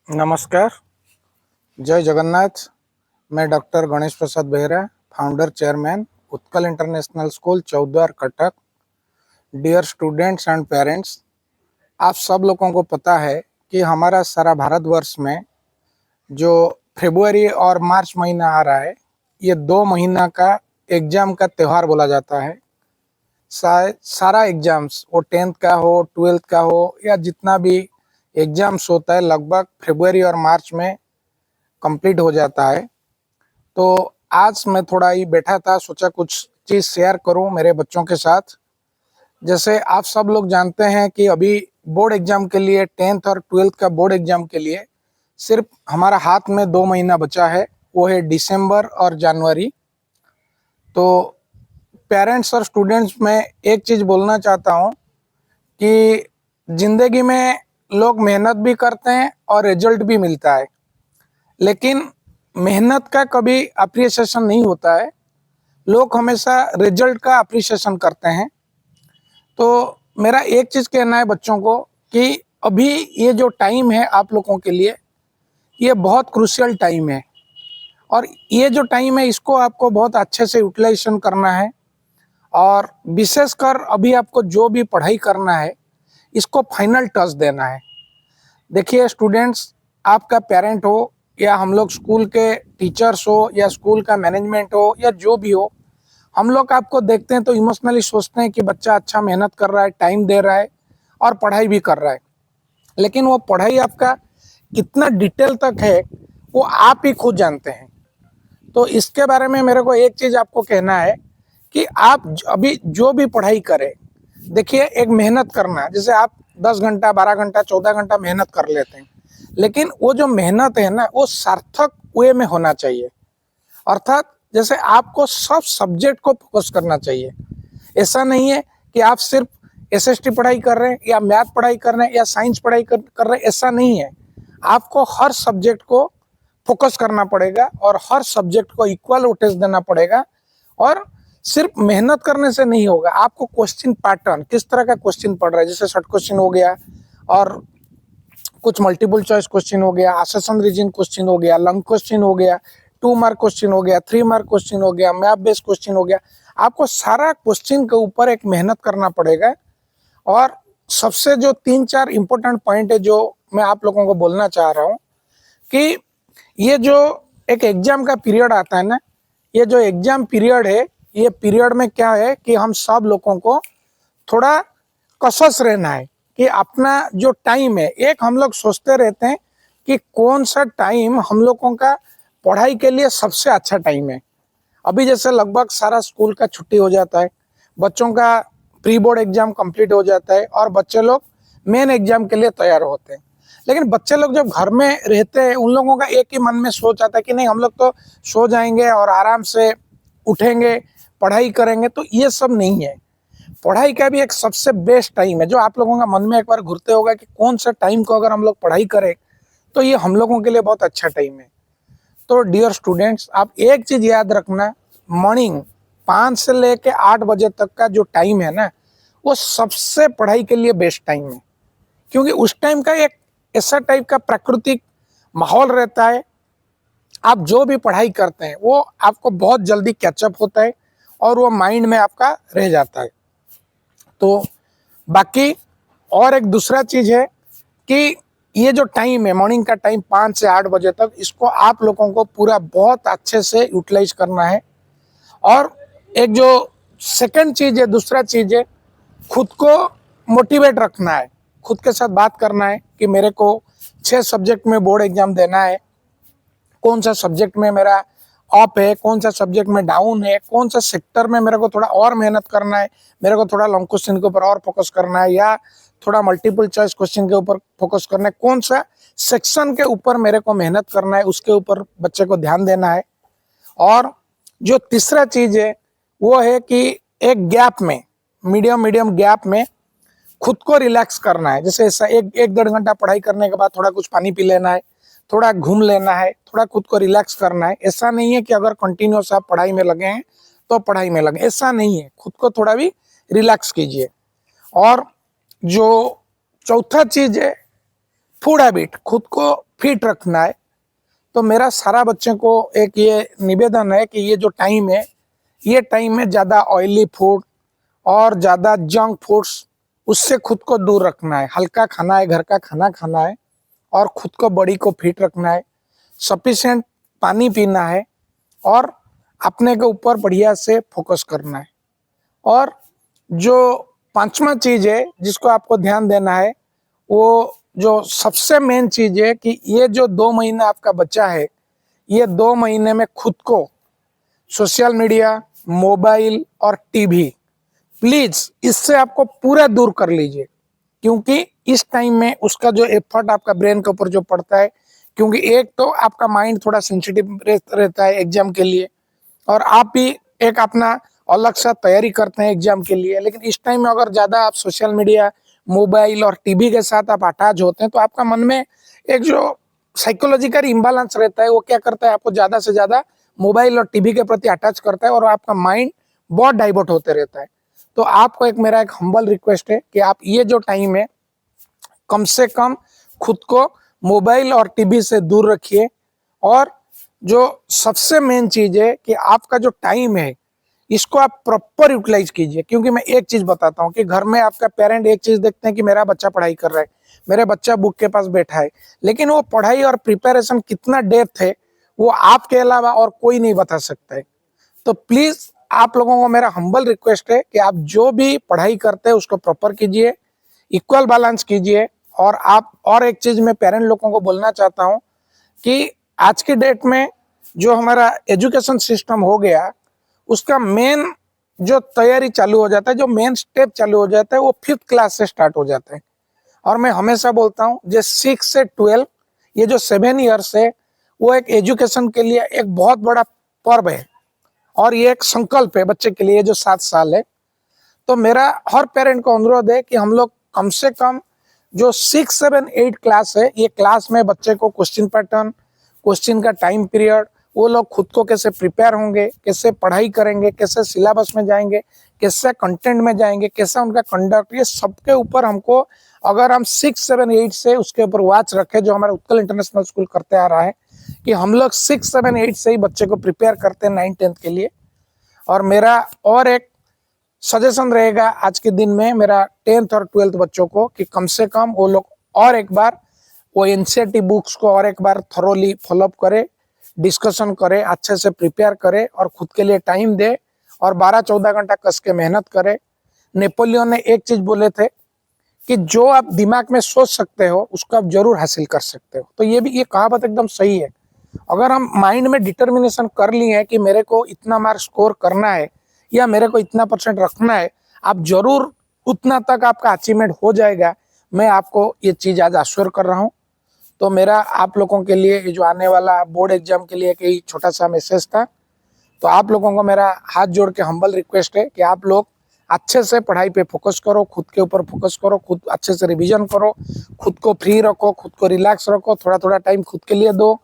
नमस्कार, जय जगन्नाथ। मैं doctor Ganesh Prasad Behera, founder chairman Utkal international school Choudwar Cuttack. Dear students and parents, आप सब लोगों को पता है कि हमारा सारा भारतवर्ष में जो फरवरी और मार्च महीना आ रहा है, ये 2 महीना का एग्ज़ाम का त्यौहार बोला जाता है। सारा एग्ज़ाम्स, वो 10th का हो, 12th का हो, या जितना भी एग्ज़ाम्स होता है, लगभग फरवरी और मार्च में कंप्लीट हो जाता है। तो आज मैं थोड़ा ही बैठा था, सोचा कुछ चीज़ शेयर करूं मेरे बच्चों के साथ। जैसे आप सब लोग जानते हैं कि अभी बोर्ड एग्जाम के लिए, 10th और 12th का बोर्ड एग्जाम के लिए सिर्फ हमारा हाथ में 2 महीना बचा है, वो है दिसंबर और जनवरी। तो पेरेंट्स और स्टूडेंट्स में एक चीज़ बोलना चाहता हूँ कि ज़िंदगी में लोग मेहनत भी करते हैं और रिजल्ट भी मिलता है, लेकिन मेहनत का कभी अप्रिसिएशन नहीं होता है। लोग हमेशा रिजल्ट का अप्रिसिएशन करते हैं। तो मेरा एक चीज़ कहना है बच्चों को कि अभी ये जो टाइम है आप लोगों के लिए, ये बहुत क्रूशियल टाइम है, और ये जो टाइम है इसको आपको बहुत अच्छे से यूटिलाइजेशन करना है। और विशेषकर अभी आपको जो भी पढ़ाई करना है, इसको फाइनल टच देना है। देखिए स्टूडेंट्स, आपका पेरेंट हो या हम लोग स्कूल के टीचर्स हो या स्कूल का मैनेजमेंट हो या जो भी हो, हम लोग आपको देखते हैं तो इमोशनली सोचते हैं कि बच्चा अच्छा मेहनत कर रहा है, टाइम दे रहा है और पढ़ाई भी कर रहा है। लेकिन वो पढ़ाई आपका कितना डिटेल तक है, वो आप ही खुद जानते हैं। तो इसके बारे में मेरे को एक चीज़ आपको कहना है कि आप अभी जो भी पढ़ाई करें, देखिए एक मेहनत करना है। जैसे आप 10 घंटा, 12 घंटा, 14 घंटा मेहनत कर लेते हैं, लेकिन वो जो मेहनत है ना, वो सार्थक वे में होना चाहिए। अर्थात जैसे आपको सब सब्जेक्ट को फोकस करना चाहिए। ऐसा नहीं है कि आप सिर्फ एसएसटी पढ़ाई कर रहे हैं या मैथ पढ़ाई कर रहे हैं या साइंस पढ़ाई कर रहे हैं, ऐसा नहीं है। आपको हर सब्जेक्ट को फोकस करना पड़ेगा और हर सब्जेक्ट को इक्वल वेटेज देना पड़ेगा। और सिर्फ मेहनत करने से नहीं होगा, आपको क्वेश्चन पैटर्न, किस तरह का क्वेश्चन पढ़ रहा है, जैसे शॉर्ट क्वेश्चन हो गया और कुछ मल्टीपल चॉइस क्वेश्चन हो गया, असर्शन रीजन क्वेश्चन हो गया, लॉन्ग क्वेश्चन हो गया, 2 मार्क क्वेश्चन हो गया, 3 मार्क क्वेश्चन हो गया, मैप बेस्ड क्वेश्चन हो गया। आपको सारा क्वेश्चन के ऊपर एक मेहनत करना पड़ेगा। और सबसे जो 3-4 इंपॉर्टेंट पॉइंट है जो मैं आप लोगों को बोलना चाह रहा हूँ कि ये जो एक एग्जाम का पीरियड आता है ना, ये जो एग्जाम पीरियड है, ये पीरियड में क्या है कि हम सब लोगों को थोड़ा कसस रहना है कि अपना जो टाइम है, एक हम लोग सोचते रहते हैं कि कौन सा टाइम हम लोगों का पढ़ाई के लिए सबसे अच्छा टाइम है। अभी जैसे लगभग सारा स्कूल का छुट्टी हो जाता है, बच्चों का प्री बोर्ड एग्जाम कंप्लीट हो जाता है और बच्चे लोग मेन एग्जाम के लिए तैयार होते हैं। लेकिन बच्चे लोग जब घर में रहते हैं, उन लोगों का एक ही मन में सोच आता है कि नहीं, हम लोग तो सो जाएंगे और आराम से उठेंगे, पढ़ाई करेंगे। तो ये सब नहीं है। पढ़ाई का भी एक सबसे बेस्ट टाइम है जो आप लोगों का मन में एक बार घुरते होगा कि कौन सा टाइम को अगर हम लोग पढ़ाई करें तो ये हम लोगों के लिए बहुत अच्छा टाइम है। तो डियर स्टूडेंट्स, आप एक चीज़ याद रखना, मॉर्निंग 5 से लेके 8 बजे तक का जो टाइम है ना, वो सबसे पढ़ाई के लिए बेस्ट टाइम है। क्योंकि उस टाइम का एक ऐसा टाइप का प्राकृतिक माहौल रहता है, आप जो भी पढ़ाई करते हैं वो आपको बहुत जल्दी कैचअप होता है और वो माइंड में आपका रह जाता है। तो बाकी और एक दूसरा चीज़ है कि ये जो टाइम है, मॉर्निंग का टाइम 5 से 8 बजे तक, इसको आप लोगों को पूरा बहुत अच्छे से यूटिलाइज करना है। और एक जो सेकंड चीज़ है, दूसरा चीज़ है, खुद को मोटिवेट रखना है। खुद के साथ बात करना है कि मेरे को 6 सब्जेक्ट में बोर्ड एग्जाम देना है, कौन सा सब्जेक्ट में मेरा अप है, कौन सा सब्जेक्ट में डाउन है, कौन सा सेक्टर में मेरे को थोड़ा और मेहनत करना है, मेरे को थोड़ा लॉन्ग क्वेश्चन के ऊपर और फोकस करना है या थोड़ा मल्टीपल चॉइस क्वेश्चन के ऊपर फोकस करना है, कौन सा सेक्शन के ऊपर मेरे को मेहनत करना है, उसके ऊपर बच्चे को ध्यान देना है। और जो तीसरा चीज़ है वो है कि एक गैप में, मीडियम गैप में खुद को रिलैक्स करना है। जैसे ऐसा 1-1.5 घंटा पढ़ाई करने के बाद थोड़ा कुछ पानी पी लेना है, थोड़ा घूम लेना है, थोड़ा खुद को रिलैक्स करना है। ऐसा नहीं है कि अगर कंटिन्यूस आप पढ़ाई में लगे हैं तो पढ़ाई में लगे, ऐसा नहीं है। खुद को थोड़ा भी रिलैक्स कीजिए। और जो चौथा चीज़ है, फूड हैबिट, खुद को फिट रखना है। तो मेरा सारा बच्चे को एक ये निवेदन है कि ये जो टाइम है, ये टाइम में ज़्यादा ऑयली फूड और ज़्यादा जंक फूड्स उससे खुद को दूर रखना है। हल्का खाना है, घर का खाना खाना है और खुद को बॉडी को फिट रखना है। सफिशिएंट पानी पीना है और अपने के ऊपर बढ़िया से फोकस करना है। और जो पांचवा चीज़ है जिसको आपको ध्यान देना है, वो जो सबसे मेन चीज़ है कि ये जो 2 महीने आपका बच्चा है, ये 2 महीने में खुद को सोशल मीडिया, मोबाइल और टीवी, प्लीज इससे आपको पूरा दूर कर लीजिए। क्योंकि इस टाइम में उसका जो एफर्ट आपका ब्रेन के ऊपर जो पड़ता है, क्योंकि एक तो आपका माइंड थोड़ा सेंसिटिव रहता है एग्जाम के लिए, और आप भी एक अपना अलग सा तैयारी करते हैं एग्जाम के लिए। लेकिन इस टाइम में अगर ज़्यादा आप सोशल मीडिया, मोबाइल और टीवी के साथ आप अटैच होते हैं, तो आपका मन में एक जो साइकोलॉजिकल इम्बैलेंस रहता है, वो क्या करता है, आपको ज़्यादा से ज़्यादा मोबाइल और टीवी के प्रति अटैच करता है और आपका माइंड बहुत डाइवर्ट होते रहता है। तो आपको एक मेरा एक हम्बल रिक्वेस्ट है कि आप ये जो टाइम है, कम से कम खुद को मोबाइल और टीवी से दूर रखिए। और जो सबसे मेन चीज़ है कि आपका जो टाइम है, इसको आप प्रॉपर यूटिलाइज कीजिए। क्योंकि मैं एक चीज़ बताता हूँ कि घर में आपका पेरेंट एक चीज़ देखते हैं कि मेरा बच्चा पढ़ाई कर रहा है, मेरा बच्चा बुक के पास बैठा है, लेकिन वो पढ़ाई और प्रिपरेशन कितना डेप्थ है, वो आपके अलावा और कोई नहीं बता सकता है। तो प्लीज़ आप लोगों को मेरा हम्बल रिक्वेस्ट है कि आप जो भी पढ़ाई करते हैं उसको प्रॉपर कीजिए, इक्वल बैलेंस कीजिए। और आप और एक चीज़ मैं पेरेंट लोगों को बोलना चाहता हूँ कि आज की डेट में जो हमारा एजुकेशन सिस्टम हो गया, उसका मेन जो तैयारी चालू हो जाता है, जो मेन स्टेप चालू हो जाता है, वो 5th क्लास से स्टार्ट हो जाता है। और मैं हमेशा बोलता हूँ जो 6 से 12, ये जो 7 ईयर्स है, वो एक एजुकेशन के लिए एक बहुत बड़ा पर्व है और ये एक संकल्प है बच्चे के लिए जो 7 साल है। तो मेरा हर पेरेंट को अनुरोध है कि हम लोग कम से कम जो 6, 7, 8 क्लास है, ये क्लास में बच्चे को क्वेश्चन पैटर्न, क्वेश्चन का टाइम पीरियड, वो लोग खुद को कैसे प्रिपेयर होंगे, कैसे पढ़ाई करेंगे, कैसे सिलेबस में जाएंगे, कैसे कंटेंट में जाएंगे, कैसा उनका कंडक्ट, ये सबके ऊपर हमको अगर हम 6, 7, 8 से उसके ऊपर वॉच रखें, जो हमारा उत्कल इंटरनेशनल स्कूल करते आ रहा है कि हम लोग 6, 7, 8 से ही बच्चे को प्रिपेयर करते हैं 9, 10th के लिए। और मेरा और एक सजेशन रहेगा आज के दिन में मेरा 10th और 12th बच्चों को कि कम से कम वो लोग और एक बार वो एनसीईआरटी बुक्स को और एक बार थोरोली फॉलोअप करे, डिस्कशन करे, अच्छे से प्रिपेयर करे और खुद के लिए टाइम दे और 12-14 घंटा कस के मेहनत करे। नेपोलियन ने एक चीज बोले थे कि जो आप दिमाग में सोच सकते हो उसको आप जरूर हासिल कर सकते हो। तो ये कहावत एकदम सही है। अगर हम माइंड में डिटर्मिनेशन कर लिए हैं कि मेरे को इतना मार्क्स स्कोर करना है या मेरे को इतना % रखना है, आप जरूर उतना तक आपका अचीवमेंट हो जाएगा। मैं आपको ये चीज़ आज आश्योर कर रहा हूँ। तो मेरा आप लोगों के लिए ये जो आने वाला बोर्ड एग्जाम के लिए एक छोटा सा मैसेज था। तो आप लोगों को मेरा हाथ जोड़ के हम्बल रिक्वेस्ट है कि आप लोग अच्छे से पढ़ाई पे फोकस करो, खुद के ऊपर फोकस करो, खुद अच्छे से रिवीजन करो, खुद को फ्री रखो, खुद को रिलैक्स रखो, थोड़ा थोड़ा टाइम खुद के लिए दो।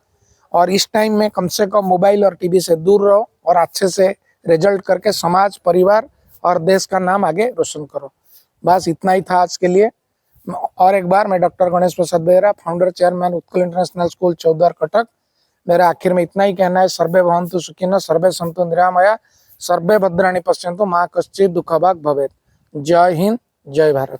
और इस टाइम में कम से कम मोबाइल और टीवी से दूर रहो और अच्छे से रिजल्ट करके समाज, परिवार और देश का नाम आगे रोशन करो। बस इतना ही था आज के लिए। और एक बार मैं doctor Ganesh Prasad Behera, founder chairman Utkal international school Choudwar Cuttack, मेरा आखिर में इतना ही कहना है, सर्वे भवन्तु सुखिनः, सर्वे सन्तु निरामया, सर्वे भद्राणि पश्यन्तु, मा कश्चित् दुःखभाग् भवेत्। जय हिंद, जय भारत।